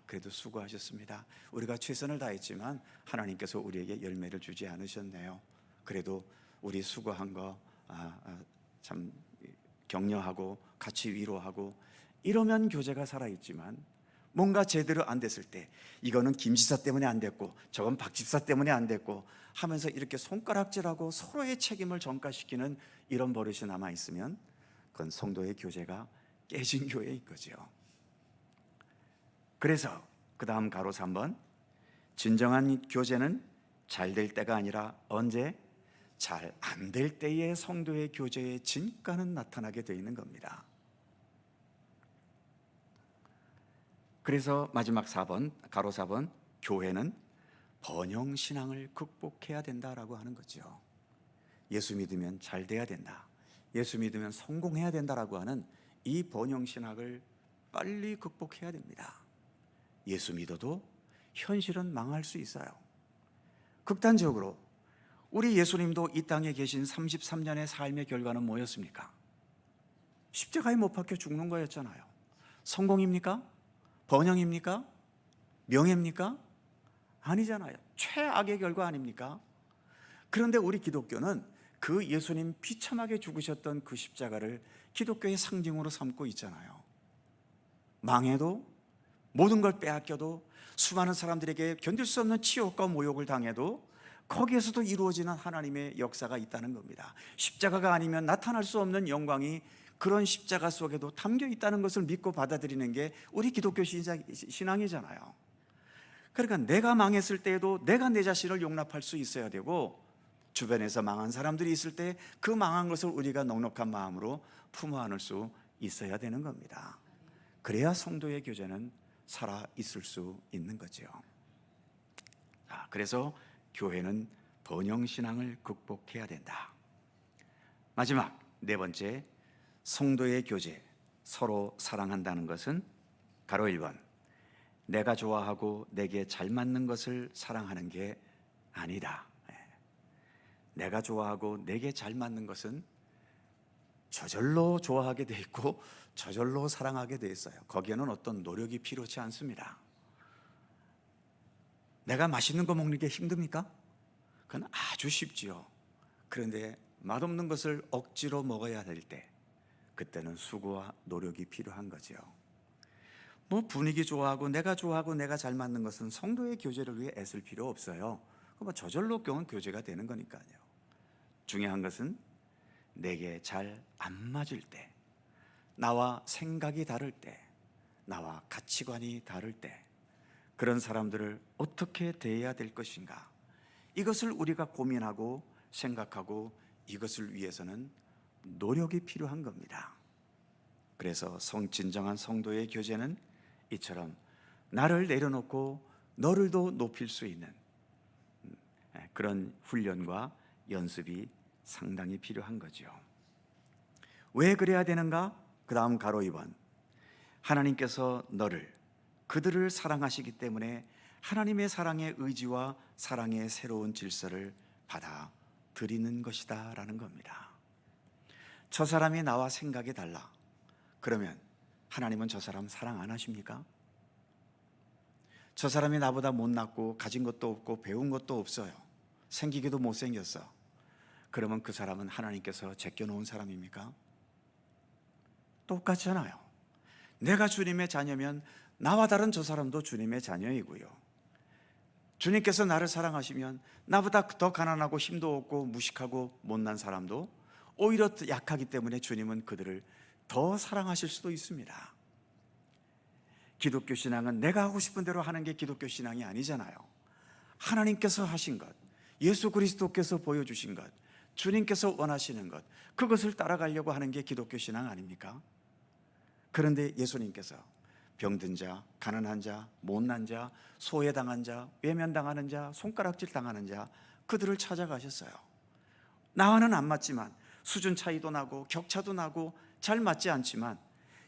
그래도 수고하셨습니다. 우리가 최선을 다했지만 하나님께서 우리에게 열매를 주지 않으셨네요. 그래도 우리 수고한 거 참 격려하고 같이 위로하고 이러면 교제가 살아있지만 뭔가 제대로 안 됐을 때 이거는 김 지사 때문에 안 됐고 저건 박 집사 때문에 안 됐고 하면서 이렇게 손가락질하고 서로의 책임을 전가시키는 이런 버릇이 남아있으면 그건 성도의 교제가 깨진 교회인 거죠. 그래서 그 다음 가로 3번, 진정한 교제는 잘 될 때가 아니라 언제? 잘 안 될 때의 성도의 교제의 진가는 나타나게 되어 있는 겁니다. 그래서 마지막 4번, 가로 4번, 교회는 번영신앙을 극복해야 된다라고 하는 거죠. 예수 믿으면 잘 돼야 된다, 예수 믿으면 성공해야 된다라고 하는 이 번영신학을 빨리 극복해야 됩니다. 예수 믿어도 현실은 망할 수 있어요. 극단적으로 우리 예수님도 이 땅에 계신 33년의 삶의 결과는 뭐였습니까? 십자가에 못 박혀 죽는 거였잖아요. 성공입니까? 번영입니까? 명예입니까? 아니잖아요. 최악의 결과 아닙니까? 그런데 우리 기독교는 그 예수님 비참하게 죽으셨던 그 십자가를 기독교의 상징으로 삼고 있잖아요. 망해도, 모든 걸 빼앗겨도, 수많은 사람들에게 견딜 수 없는 치욕과 모욕을 당해도 거기에서도 이루어지는 하나님의 역사가 있다는 겁니다. 십자가가 아니면 나타날 수 없는 영광이 그런 십자가 속에도 담겨 있다는 것을 믿고 받아들이는 게 우리 기독교 신앙이잖아요. 그러니까 내가 망했을 때에도 내가 내 자신을 용납할 수 있어야 되고, 주변에서 망한 사람들이 있을 때 그 망한 것을 우리가 넉넉한 마음으로 품어 안을 수 있어야 되는 겁니다. 그래야 성도의 교제는 살아 있을 수 있는 거죠. 그래서 교회는 번영신앙을 극복해야 된다. 마지막 네 번째, 성도의 교제, 서로 사랑한다는 것은 가로 1번, 내가 좋아하고 내게 잘 맞는 것을 사랑하는 게 아니다. 내가 좋아하고 내게 잘 맞는 것은 저절로 좋아하게 돼 있고 저절로 사랑하게 돼 있어요. 거기에는 어떤 노력이 필요치 않습니다. 내가 맛있는 거 먹는 게 힘듭니까? 그건 아주 쉽지요. 그런데 맛없는 것을 억지로 먹어야 될 때, 그때는 수고와 노력이 필요한 거죠. 분위기 좋아하고 내가 잘 맞는 것은 성도의 교제를 위해 애쓸 필요 없어요. 저절로 교제가 되는 거니까요. 중요한 것은 내게 잘 안 맞을 때, 나와 생각이 다를 때, 나와 가치관이 다를 때, 그런 사람들을 어떻게 대해야 될 것인가, 이것을 우리가 고민하고 생각하고 이것을 위해서는 노력이 필요한 겁니다. 그래서 진정한 성도의 교제는 이처럼 나를 내려놓고 너를 더 높일 수 있는 그런 훈련과 연습이 상당히 필요한 거죠. 왜 그래야 되는가? 그 다음 가로 2번, 하나님께서 그들을 사랑하시기 때문에 하나님의 사랑의 의지와 사랑의 새로운 질서를 받아들이는 것이다 라는 겁니다. 저 사람이 나와 생각이 달라. 그러면 하나님은 저 사람 사랑 안 하십니까? 저 사람이 나보다 못났고 가진 것도 없고 배운 것도 없어요. 생기기도 못생겼어. 그러면 그 사람은 하나님께서 제껴놓은 사람입니까? 똑같잖아요. 내가 주님의 자녀면 나와 다른 저 사람도 주님의 자녀이고요. 주님께서 나를 사랑하시면 나보다 더 가난하고 힘도 없고 무식하고 못난 사람도 오히려 약하기 때문에 주님은 그들을 더 사랑하실 수도 있습니다. 기독교 신앙은 내가 하고 싶은 대로 하는 게 기독교 신앙이 아니잖아요. 하나님께서 하신 것, 예수 그리스도께서 보여주신 것, 주님께서 원하시는 것, 그것을 따라가려고 하는 게 기독교 신앙 아닙니까? 그런데 예수님께서 병든 자, 가난한 자, 못난 자, 소외당한 자, 외면당하는 자, 손가락질 당하는 자, 그들을 찾아가셨어요. 나와는 안 맞지만, 수준 차이도 나고 격차도 나고 잘 맞지 않지만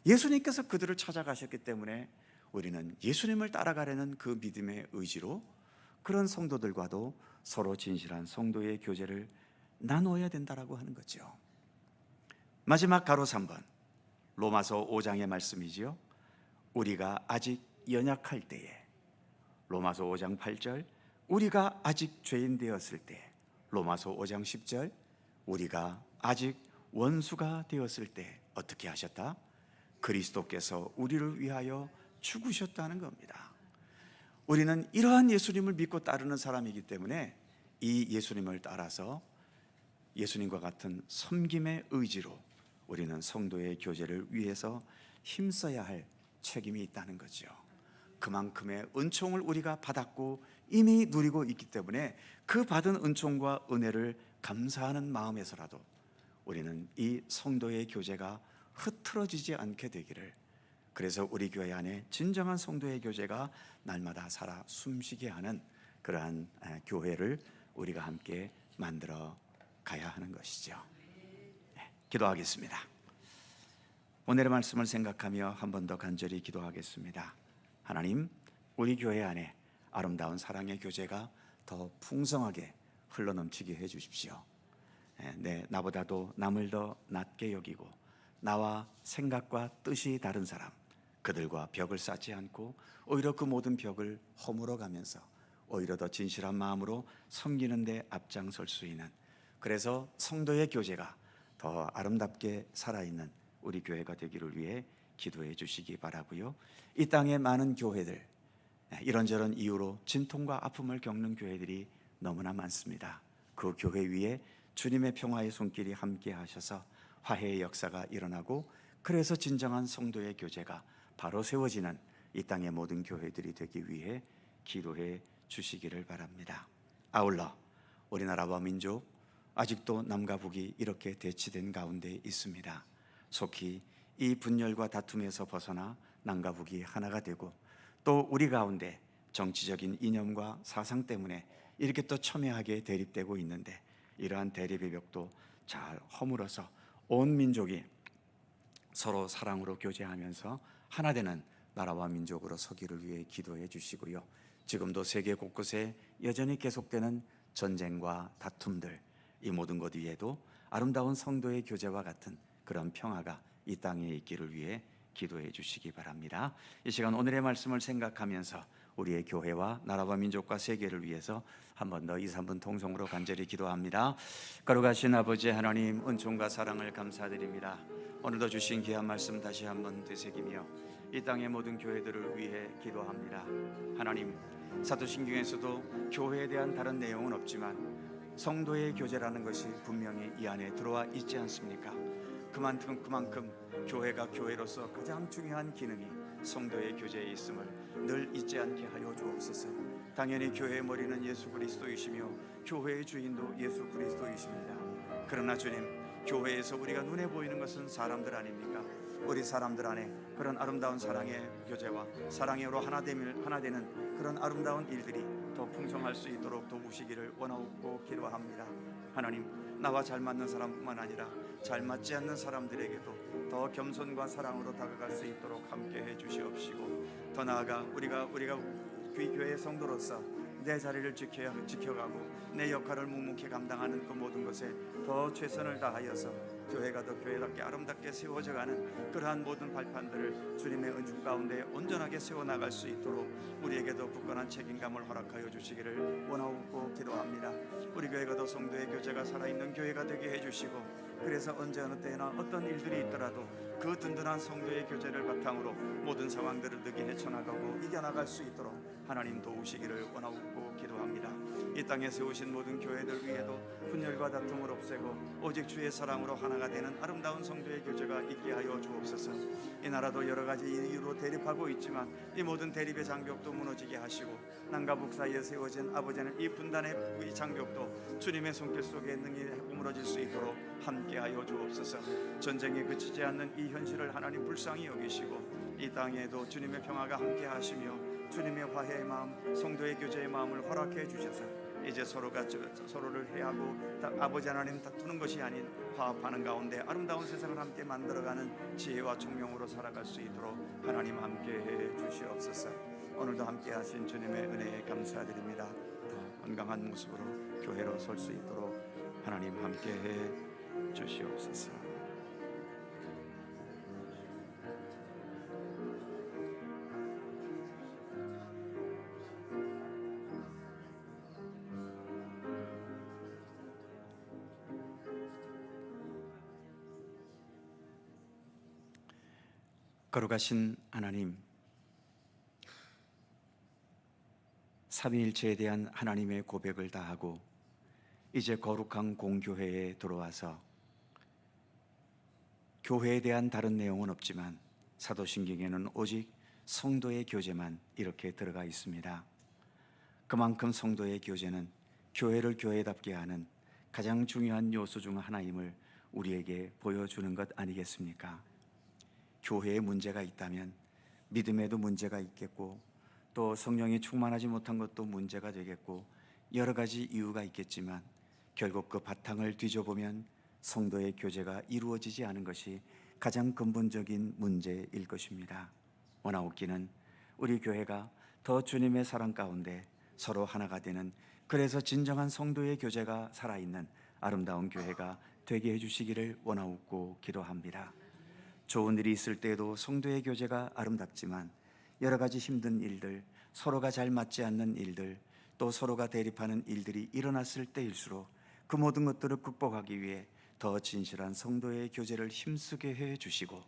예수님께서 그들을 찾아가셨기 때문에 우리는 예수님을 따라가려는 그 믿음의 의지로 그런 성도들과도 서로 진실한 성도의 교제를 나누어야 된다라고 하는 거죠. 마지막 가로 3번, 로마서 5장의 말씀이지요. 우리가 아직 연약할 때에, 로마서 5장 8절, 우리가 아직 죄인 되었을 때, 로마서 5장 10절, 우리가 아직 원수가 되었을 때 어떻게 하셨다? 그리스도께서 우리를 위하여 죽으셨다는 겁니다. 우리는 이러한 예수님을 믿고 따르는 사람이기 때문에 이 예수님을 따라서 예수님과 같은 섬김의 의지로 우리는 성도의 교제를 위해서 힘써야 할 책임이 있다는 거죠. 그만큼의 은총을 우리가 받았고 이미 누리고 있기 때문에 그 받은 은총과 은혜를 감사하는 마음에서라도 우리는 이 성도의 교제가 흐트러지지 않게 되기를, 그래서 우리 교회 안에 진정한 성도의 교제가 날마다 살아 숨쉬게 하는 그러한 교회를 우리가 함께 만들어 가야 하는 것이죠. 기도하겠습니다. 오늘의 말씀을 생각하며 한 번 더 간절히 기도하겠습니다. 하나님, 우리 교회 안에 아름다운 사랑의 교제가 더 풍성하게 흘러넘치게 해주십시오. 나보다도 남을 더 낮게 여기고 나와 생각과 뜻이 다른 사람, 그들과 벽을 쌓지 않고 오히려 그 모든 벽을 허물어 가면서 오히려 더 진실한 마음으로 섬기는 데 앞장설 수 있는, 그래서 성도의 교제가 더 아름답게 살아있는 우리 교회가 되기를 위해 기도해 주시기 바라고요. 이 땅의 많은 교회들, 이런저런 이유로 진통과 아픔을 겪는 교회들이 너무나 많습니다. 그 교회 위에 주님의 평화의 손길이 함께 하셔서 화해의 역사가 일어나고, 그래서 진정한 성도의 교제가 바로 세워지는 이 땅의 모든 교회들이 되기 위해 기도해 주시기를 바랍니다. 아울러 우리나라와 민족, 아직도 남과 북이 이렇게 대치된 가운데 있습니다. 속히 이 분열과 다툼에서 벗어나 남과 북이 하나가 되고, 또 우리 가운데 정치적인 이념과 사상 때문에 이렇게 또 첨예하게 대립되고 있는데, 이러한 대립의 벽도 잘 허물어서 온 민족이 서로 사랑으로 교제하면서 하나 되는 나라와 민족으로 서기를 위해 기도해 주시고요. 지금도 세계 곳곳에 여전히 계속되는 전쟁과 다툼들, 이 모든 것 위에도 아름다운 성도의 교제와 같은 그런 평화가 이 땅에 있기를 위해 기도해 주시기 바랍니다. 이 시간 오늘의 말씀을 생각하면서 우리의 교회와 나라와 민족과 세계를 위해서 한 번 더 2, 3분 통성으로 간절히 기도합니다. 거룩하신 아버지 하나님, 은총과 사랑을 감사드립니다. 오늘도 주신 귀한 말씀 다시 한번 되새기며 이 땅의 모든 교회들을 위해 기도합니다. 하나님, 사도신경에서도 교회에 대한 다른 내용은 없지만 성도의 교제라는 것이 분명히 이 안에 들어와 있지 않습니까? 그만큼 교회가 교회로서 가장 중요한 기능이 성도의 교제에 있음을 늘 잊지 않게 하여 주옵소서. 당연히 교회의 머리는 예수 그리스도이시며 교회의 주인도 예수 그리스도이십니다. 그러나 주님, 교회에서 우리가 눈에 보이는 것은 사람들 아닙니까? 우리 사람들 안에 그런 아름다운 사랑의 교제와 사랑으로 하나 되는 그런 아름다운 일들이 더 풍성할 수 있도록 도우시기를 원하고 기도합니다. 하나님, 나와 잘 맞는 사람뿐만 아니라 잘 맞지 않는 사람들에게도 더 겸손과 사랑으로 다가갈 수 있도록 함께해 주시옵시고, 더 나아가 우리가 교회의 성도로서 내 자리를 지켜가고 내 역할을 묵묵히 감당하는 그 모든 것에 더 최선을 다하여서 교회가 더 교회답게 아름답게 세워져가는 그러한 모든 발판들을 주님의 은총 가운데 온전하게 세워나갈 수 있도록 우리에게도 굳건한 책임감을 허락하여 주시기를 원하고 기도합니다. 우리 교회가 더 성도의 교제가 살아있는 교회가 되게 해주시고, 그래서 언제 어느 때나 어떤 일들이 있더라도 그 든든한 성도의 교제를 바탕으로 모든 상황들을 능히 헤쳐나가고 이겨나갈 수 있도록 하나님 도우시기를 원하고 기도합니다. 이 땅에 세우신 모든 교회들 위에도 분열과 다툼을 없애고 오직 주의 사랑으로 하나가 되는 아름다운 성도의 교제가 있게 하여 주옵소서. 이 나라도 여러 가지 이유로 대립하고 있지만 이 모든 대립의 장벽도 무너지게 하시고, 남과 북 사이에 세워진 아버지는 이 분단의 이 장벽도 주님의 손길 속에 능히 우물어질 수 있도록 함께하여 주옵소서. 전쟁에 그치지 않는 이 현실을 하나님 불쌍히 여기시고, 이 땅에도 주님의 평화가 함께하시며 주님의 화해의 마음, 성도의 교제의 마음을 허락해 주셔서 이제 서로가 서로를 해하고 아버지 하나님 다투는 것이 아닌 화합하는 가운데 아름다운 세상을 함께 만들어가는 지혜와 총명으로 살아갈 수 있도록 하나님 함께해 주시옵소서. 오늘도 함께하신 주님의 은혜에 감사드립니다. 더 건강한 모습으로 교회로 설 수 있도록 하나님 함께해 주시옵소서. 거룩하신 하나님, 삼위일체에 대한 하나님의 고백을 다하고 이제 거룩한 공교회에 들어와서 교회에 대한 다른 내용은 없지만 사도신경에는 오직 성도의 교제만 이렇게 들어가 있습니다. 그만큼 성도의 교제는 교회를 교회답게 하는 가장 중요한 요소 중 하나임을 우리에게 보여주는 것 아니겠습니까? 교회에 문제가 있다면 믿음에도 문제가 있겠고, 또 성령이 충만하지 못한 것도 문제가 되겠고, 여러 가지 이유가 있겠지만 결국 그 바탕을 뒤져보면 성도의 교제가 이루어지지 않은 것이 가장 근본적인 문제일 것입니다. 원하옵기는 우리 교회가 더 주님의 사랑 가운데 서로 하나가 되는, 그래서 진정한 성도의 교제가 살아있는 아름다운 교회가 되게 해주시기를 원하옵고 기도합니다. 좋은 일이 있을 때에도 성도의 교제가 아름답지만 여러 가지 힘든 일들, 서로가 잘 맞지 않는 일들, 또 서로가 대립하는 일들이 일어났을 때일수록 그 모든 것들을 극복하기 위해 더 진실한 성도의 교제를 힘쓰게 해 주시고,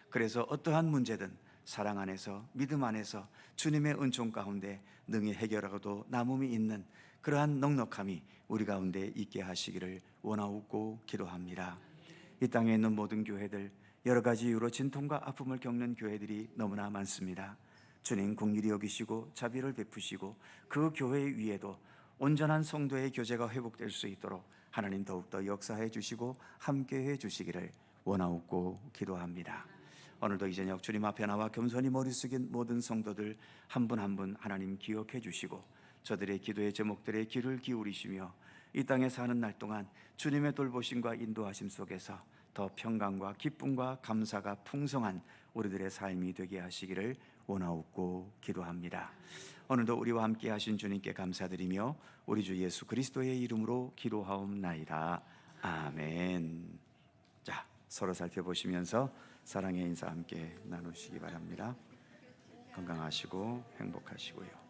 그래서 어떠한 문제든 사랑 안에서, 믿음 안에서 주님의 은총 가운데 능히 해결하고도 남음이 있는 그러한 넉넉함이 우리 가운데 있게 하시기를 원하옵고 기도합니다. 이 땅에 있는 모든 교회들, 여러 가지 이유로 진통과 아픔을 겪는 교회들이 너무나 많습니다. 주님 긍휼히 여기시고 자비를 베푸시고 그 교회 위에도 온전한 성도의 교제가 회복될 수 있도록 하나님 더욱더 역사해 주시고 함께해 주시기를 원하옵고 기도합니다. 오늘도 이 저녁 주님 앞에 나와 겸손히 머리 숙인 모든 성도들 한 분 한 분 하나님 기억해 주시고 저들의 기도의 제목들에 귀를 기울이시며 이 땅에 사는 날 동안 주님의 돌보심과 인도하심 속에서 더 평강과 기쁨과 감사가 풍성한 우리들의 삶이 되게 하시기를 원하옵고 기도합니다. 오늘도 우리와 함께 하신 주님께 감사드리며 우리 주 예수 그리스도의 이름으로 기도하옵나이다. 아멘. 자, 서로 살펴보시면서 사랑의 인사 함께 나누시기 바랍니다. 건강하시고 행복하시고요.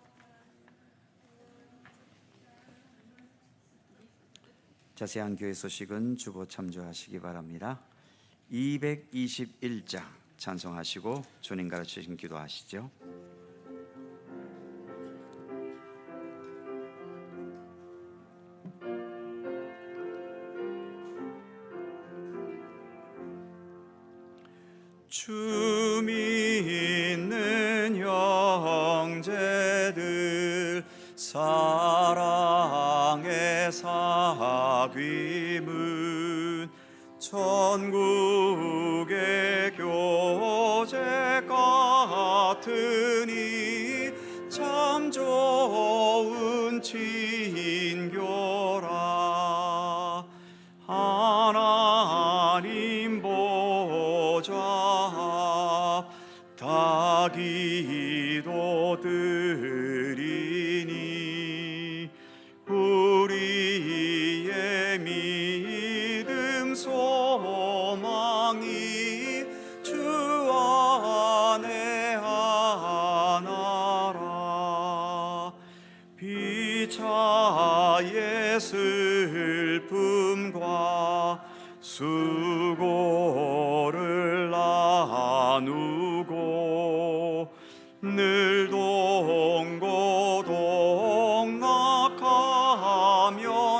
자세한 교회 소식은 주보 참조하시기 바랍니다. 221장 찬송하시고 주님 가르치신 기도하시죠. 주 믿는 형제들 사랑의 사귐은 천국의 교제 같으니 참 좋은 친교라. 하나님 보좌 다 기도 드리니 우리의 믿음 소망이 주 안에 하나라. 비차의 슬픔과 수고를 나누고 늘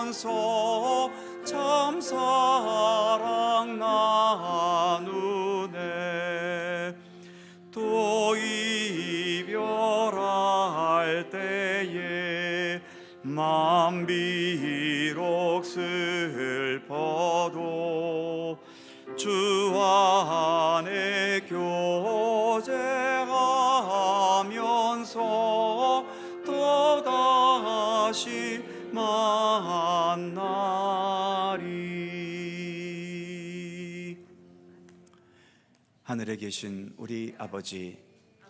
동고동락하면서 참 사랑 나누네. 또 이별할 때에 맘 비록 슬퍼도 주 안에 교제하면서 또다시 만나리. 하늘에 계신 우리 아버지,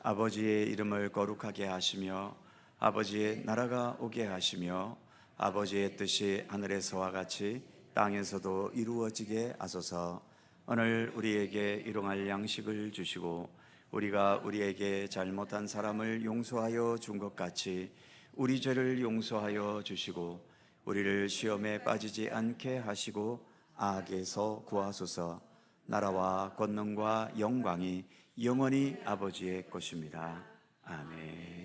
아버지의 이름을 거룩하게 하시며 아버지의 나라가 오게 하시며 아버지의 뜻이 하늘에서와 같이 땅에서도 이루어지게 하소서. 오늘 우리에게 일용할 양식을 주시고 우리가 우리에게 잘못한 사람을 용서하여 준 것 같이 우리 죄를 용서하여 주시고 우리를 시험에 빠지지 않게 하시고 악에서 구하소서. 나라와 권능과 영광이 영원히 아버지의 것입니다. 아멘.